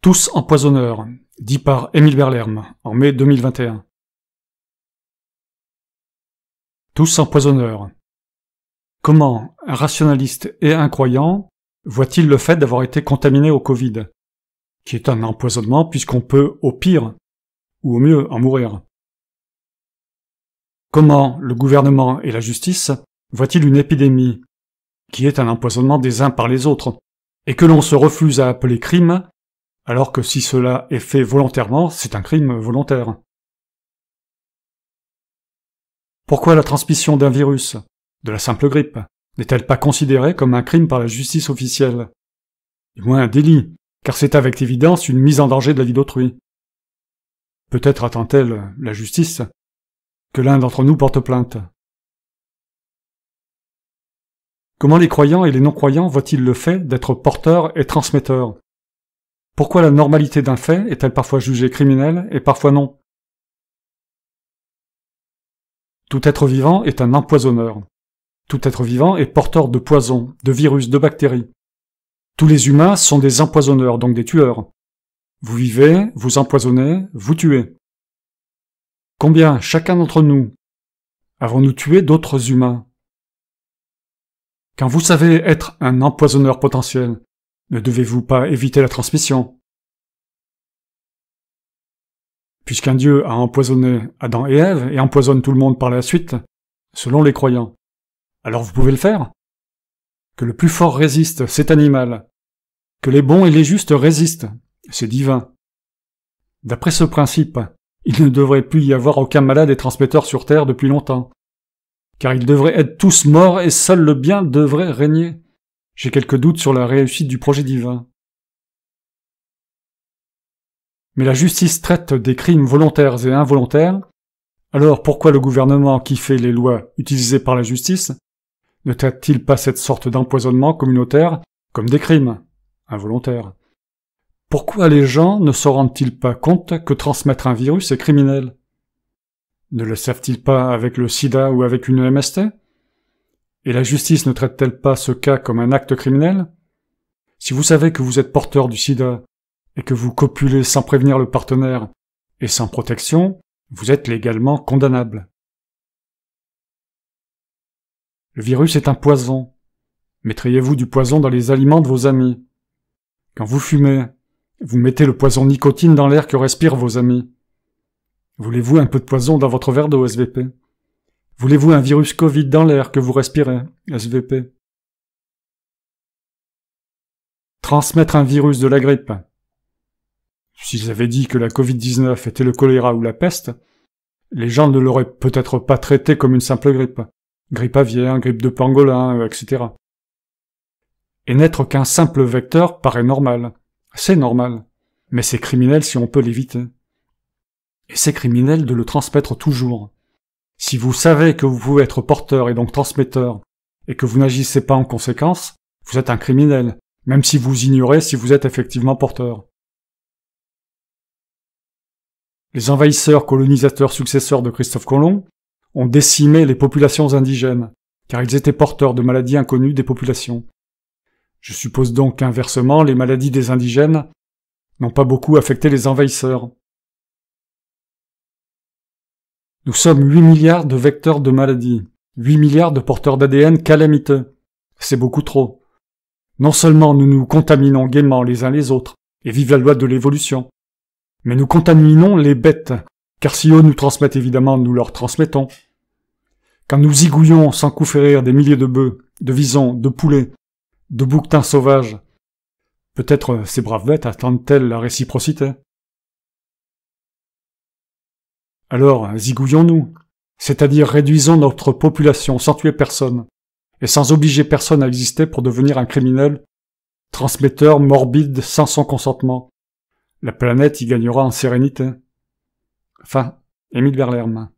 Tous empoisonneurs, dit par Émile Berlerme, en mai 2021. Tous empoisonneurs. Comment un rationaliste et un croyant voit-il le fait d'avoir été contaminé au Covid, qui est un empoisonnement puisqu'on peut, au pire, ou au mieux, en mourir? Comment le gouvernement et la justice voient-ils une épidémie, qui est un empoisonnement des uns par les autres, et que l'on se refuse à appeler crime, alors que si cela est fait volontairement, c'est un crime volontaire? Pourquoi la transmission d'un virus, de la simple grippe, n'est-elle pas considérée comme un crime par la justice officielle? Du moins un délit, car c'est avec évidence une mise en danger de la vie d'autrui. Peut-être attend-elle, la justice, que l'un d'entre nous porte plainte. Comment les croyants et les non-croyants voient-ils le fait d'être porteurs et transmetteurs? Pourquoi la normalité d'un fait est-elle parfois jugée criminelle et parfois non? Tout être vivant est un empoisonneur. Tout être vivant est porteur de poisons, de virus, de bactéries. Tous les humains sont des empoisonneurs, donc des tueurs. Vous vivez, vous empoisonnez, vous tuez. Combien, chacun d'entre nous, avons-nous tué d'autres humains? Quand vous savez être un empoisonneur potentiel, ne devez-vous pas éviter la transmission? Puisqu'un Dieu a empoisonné Adam et Ève et empoisonne tout le monde par la suite, selon les croyants, alors vous pouvez le faire? Que le plus fort résiste, c'est animal. Que les bons et les justes résistent, c'est divin. D'après ce principe, il ne devrait plus y avoir aucun malade et transmetteur sur Terre depuis longtemps. Car ils devraient être tous morts et seul le bien devrait régner. J'ai quelques doutes sur la réussite du projet divin. Mais la justice traite des crimes volontaires et involontaires, alors pourquoi le gouvernement qui fait les lois utilisées par la justice ne traite-t-il pas cette sorte d'empoisonnement communautaire comme des crimes involontaires? Pourquoi les gens ne se rendent-ils pas compte que transmettre un virus est criminel? Ne le savent-ils pas avec le sida ou avec une MST? Et la justice ne traite-t-elle pas ce cas comme un acte criminel? Si vous savez que vous êtes porteur du sida et que vous copulez sans prévenir le partenaire et sans protection, vous êtes légalement condamnable. Le virus est un poison. Mettriez-vous du poison dans les aliments de vos amis? Quand vous fumez, vous mettez le poison nicotine dans l'air que respirent vos amis. Voulez-vous un peu de poison dans votre verre d'eau, SVP? Voulez-vous un virus Covid dans l'air que vous respirez, SVP? Transmettre un virus de la grippe. S'ils avaient dit que la Covid-19 était le choléra ou la peste, les gens ne l'auraient peut-être pas traité comme une simple grippe. Grippe aviaire, grippe de pangolin, etc. Et n'être qu'un simple vecteur paraît normal. C'est normal. Mais c'est criminel si on peut l'éviter. Et c'est criminel de le transmettre toujours. Si vous savez que vous pouvez être porteur et donc transmetteur, et que vous n'agissez pas en conséquence, vous êtes un criminel, même si vous ignorez si vous êtes effectivement porteur. Les envahisseurs colonisateurs successeurs de Christophe Colomb ont décimé les populations indigènes, car ils étaient porteurs de maladies inconnues des populations. Je suppose donc qu'inversement, les maladies des indigènes n'ont pas beaucoup affecté les envahisseurs. Nous sommes 8 milliards de vecteurs de maladies, 8 milliards de porteurs d'ADN calamiteux. C'est beaucoup trop. Non seulement nous nous contaminons gaiement les uns les autres, et vive la loi de l'évolution, mais nous contaminons les bêtes, car si eux nous transmettent évidemment, nous leur transmettons. Quand nous zigouillons sans coup férir des milliers de bœufs, de visons, de poulets, de bouquetins sauvages, peut-être ces braves bêtes attendent-elles la réciprocité. Alors, zigouillons-nous, c'est-à-dire réduisons notre population sans tuer personne, et sans obliger personne à exister pour devenir un criminel, transmetteur morbide sans son consentement. La planète y gagnera en sérénité. Fin, Émile Berlerme.